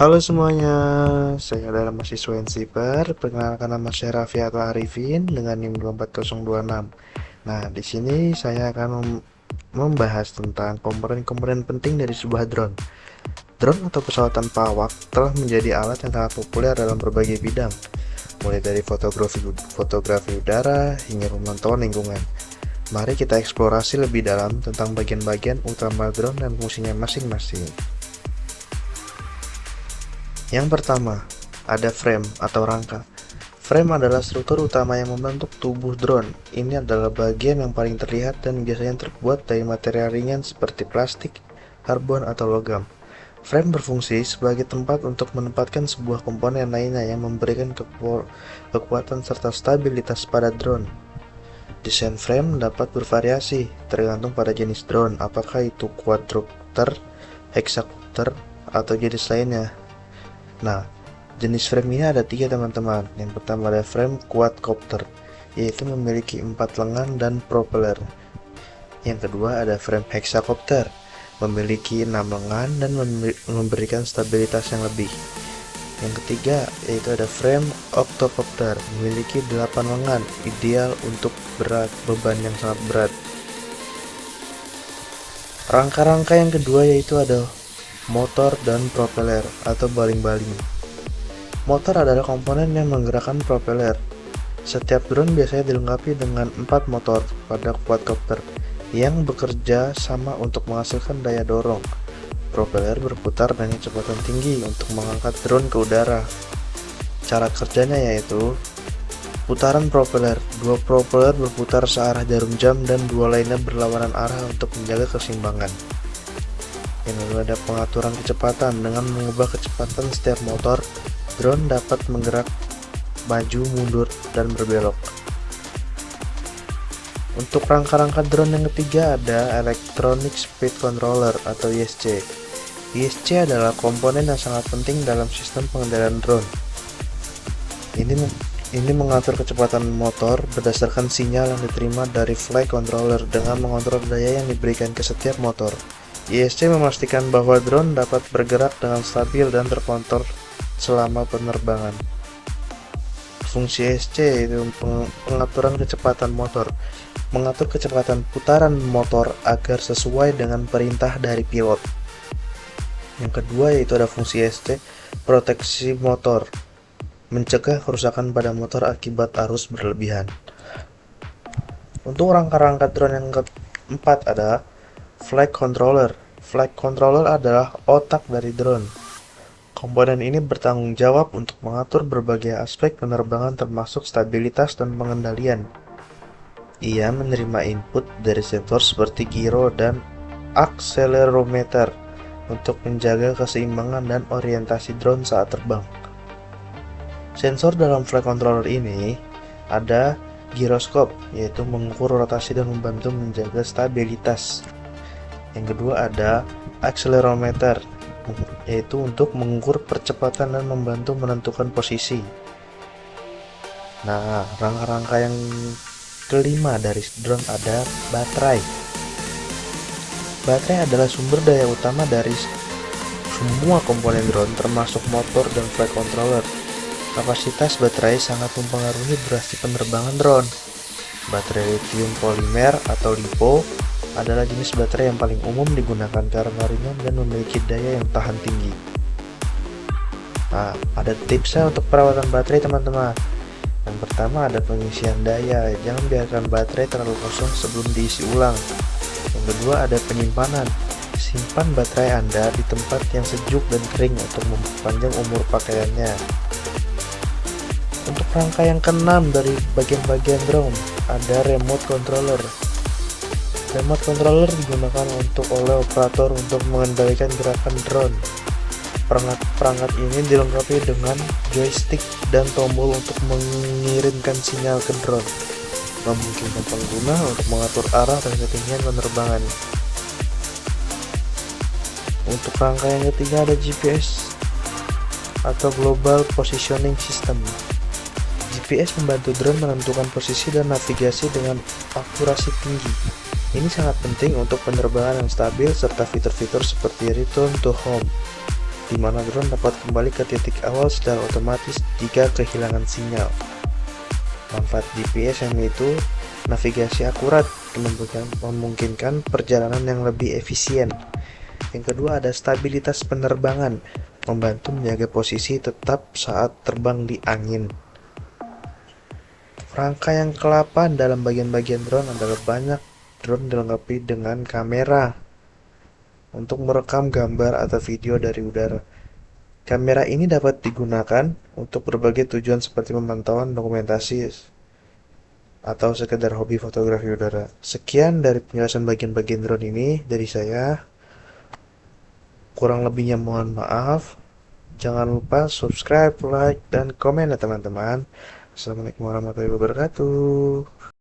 Halo semuanya, saya adalah mahasiswa Insiper. Perkenalkan, nama saya Raffi Atwa Arifin dengan NIM 24026. Nah, di sini saya akan membahas tentang komponen-komponen penting dari sebuah drone. Drone atau pesawat tanpa awak telah menjadi alat yang sangat populer dalam berbagai bidang, mulai dari fotografi udara hingga pemantauan lingkungan. Mari kita eksplorasi lebih dalam tentang bagian-bagian utama drone dan fungsinya masing-masing. Yang pertama, ada frame atau rangka. Frame adalah struktur utama yang membentuk tubuh drone. Ini adalah bagian yang paling terlihat dan biasanya terbuat dari material ringan seperti plastik, karbon, atau logam. Frame berfungsi sebagai tempat untuk menempatkan sebuah komponen lainnya yang memberikan kekuatan serta stabilitas pada drone. Desain frame dapat bervariasi tergantung pada jenis drone, apakah itu quadcopter, hexacopter, atau jenis lainnya. Nah, jenis frame ini ada tiga, teman-teman. Yang pertama ada frame quadcopter, yaitu memiliki 4 lengan dan propeller. Yang kedua ada frame hexacopter, memiliki 6 lengan dan memberikan stabilitas yang lebih. Yang ketiga yaitu ada frame octocopter, memiliki 8 lengan, ideal untuk beban yang sangat berat. Rangka-rangka yang kedua yaitu ada motor dan propeller atau baling-baling. Motor adalah komponen yang menggerakkan propeller. Setiap drone biasanya dilengkapi dengan 4 motor pada quadcopter yang bekerja sama untuk menghasilkan daya dorong. Propeller berputar dengan kecepatan tinggi untuk mengangkat drone ke udara. Cara kerjanya yaitu putaran propeller. Dua propeller berputar searah jarum jam dan dua lainnya berlawanan arah untuk menjaga keseimbangan. Yang kedua ada pengaturan kecepatan. Dengan mengubah kecepatan setiap motor, drone dapat menggerak maju, mundur, dan berbelok. Untuk rangka-rangka drone yang ketiga ada Electronic Speed Controller atau ESC. ESC adalah komponen yang sangat penting dalam sistem pengendalian drone. Ini mengatur kecepatan motor berdasarkan sinyal yang diterima dari flight controller dengan mengontrol daya yang diberikan ke setiap motor. ESC memastikan bahwa drone dapat bergerak dengan stabil dan terkontrol selama penerbangan. Fungsi ESC yaitu pengaturan kecepatan motor, mengatur kecepatan putaran motor agar sesuai dengan perintah dari pilot. Yang kedua yaitu ada fungsi ESC, proteksi motor, mencegah kerusakan pada motor akibat arus berlebihan. Untuk rangka-rangka drone yang keempat ada Flight Controller. Flight Controller adalah otak dari drone. Komponen ini bertanggung jawab untuk mengatur berbagai aspek penerbangan termasuk stabilitas dan pengendalian. Ia menerima input dari sensor seperti gyro dan akselerometer untuk menjaga keseimbangan dan orientasi drone saat terbang. Sensor dalam flight controller ini ada giroskop, yaitu mengukur rotasi dan membantu menjaga stabilitas. Yang kedua ada akselerometer, yaitu untuk mengukur percepatan dan membantu menentukan posisi. Nah, rangka-rangka yang kelima dari drone ada baterai. Baterai adalah sumber daya utama dari semua komponen drone termasuk motor dan flight controller. Kapasitas baterai sangat mempengaruhi durasi penerbangan drone. Baterai lithium polimer atau LiPo adalah jenis baterai yang paling umum digunakan karena ringan dan memiliki daya yang tahan tinggi. Nah, ada tipsnya untuk perawatan baterai, teman-teman. Yang pertama ada pengisian daya. Jangan biarkan baterai terlalu kosong sebelum diisi ulang. Yang kedua ada penyimpanan. Simpan baterai Anda di tempat yang sejuk dan kering untuk memperpanjang umur pakaiannya. Untuk rangka yang keenam dari bagian-bagian drone ada remote controller. Remote controller digunakan oleh operator untuk mengendalikan gerakan drone. Perangkat ini dilengkapi dengan joystick dan tombol untuk mengirimkan sinyal ke drone, memungkinkan pengguna untuk mengatur arah dan ketinggian penerbangan. Untuk rangka yang ketiga ada GPS atau Global Positioning System. GPS membantu drone menentukan posisi dan navigasi dengan akurasi tinggi. Ini sangat penting untuk penerbangan yang stabil serta fitur-fitur seperti return to home. di mana drone dapat kembali ke titik awal secara otomatis jika kehilangan sinyal. Manfaat GPS yang itu navigasi akurat memungkinkan perjalanan yang lebih efisien. Yang kedua ada stabilitas penerbangan, membantu menjaga posisi tetap saat terbang di angin. Rangkaian kelapa dalam bagian-bagian drone adalah banyak drone dilengkapi dengan kamera untuk merekam gambar atau video dari udara. Kamera ini dapat digunakan untuk berbagai tujuan seperti pemantauan, dokumentasi, atau sekedar hobi fotografi udara. Sekian dari penjelasan bagian-bagian drone ini dari saya. Kurang lebihnya mohon maaf. Jangan lupa subscribe, like, dan komen ya teman-teman. Assalamualaikum warahmatullahi wabarakatuh.